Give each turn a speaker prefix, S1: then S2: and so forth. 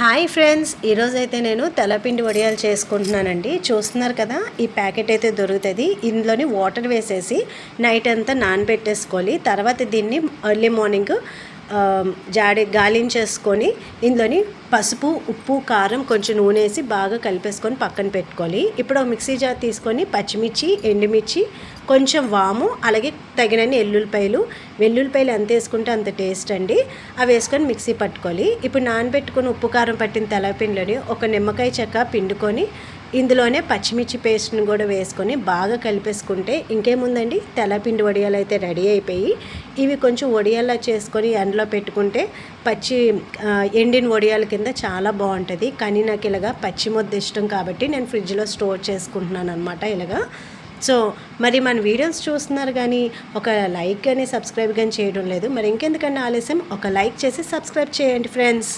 S1: Hi friends, ఈరోజైతే నేను తెల్లపిండి వడియాలు చేసుకుంటున్నానండి. చూస్తున్నారు కదా, ఈ ప్యాకెట్ అయితే దొరుకుతుంది. ఇందులోని వాటర్ వేసేసి నైట్ అంతా నానబెట్టేసుకోవాలి. తర్వాత దీన్ని ఎర్లీ మార్నింగ్ గాలించేసుకొని ఇందులోని పసుపు, ఉప్పు, కారం, కొంచెం నూనె వేసి బాగా కలిపేసుకొని పక్కన పెట్టుకోవాలి. ఇప్పుడు మిక్సీ జార్ తీసుకొని పచ్చిమిర్చి, ఎండుమిర్చి, కొంచెం వాము, అలాగే తగినన్ని వెల్లుల్లిపాయలు ఎంత వేసుకుంటే అంత టేస్ట్ అండి. అవి వేసుకొని మిక్సీ పట్టుకోవాలి. ఇప్పుడు నానబెట్టుకొని ఉప్పు కారం పట్టిన తెల్లపిండిలోని ఒక నిమ్మకాయ చెక్క పిండుకొని ఇందులోనే పచ్చిమిర్చి పేస్ట్ని కూడా వేసుకొని బాగా కలిపేసుకుంటే ఇంకేముందండి, తెల్లపిండి వడియాలు అయితే రెడీ అయిపోయి ఇవి కొంచెం వడియాల్లా చేసుకొని ఎండలో పెట్టుకుంటే ఎండిన వడియాల కింద చాలా బాగుంటుంది. కానీ నాకు ఇలాగా పచ్చి ముద్ద ఇష్టం కాబట్టి నేను ఫ్రిడ్జ్లో స్టోర్ చేసుకుంటున్నాను అనమాట ఇలాగా. సో మరి మన వీడియోస్ చూస్తున్నారు కానీ ఒక లైక్ కానీ సబ్స్క్రైబ్ కానీ చేయడం లేదు. మరి ఇంకెందుకన్నా ఆలస్యం, ఒక లైక్ చేసి సబ్స్క్రైబ్ చేయండి ఫ్రెండ్స్.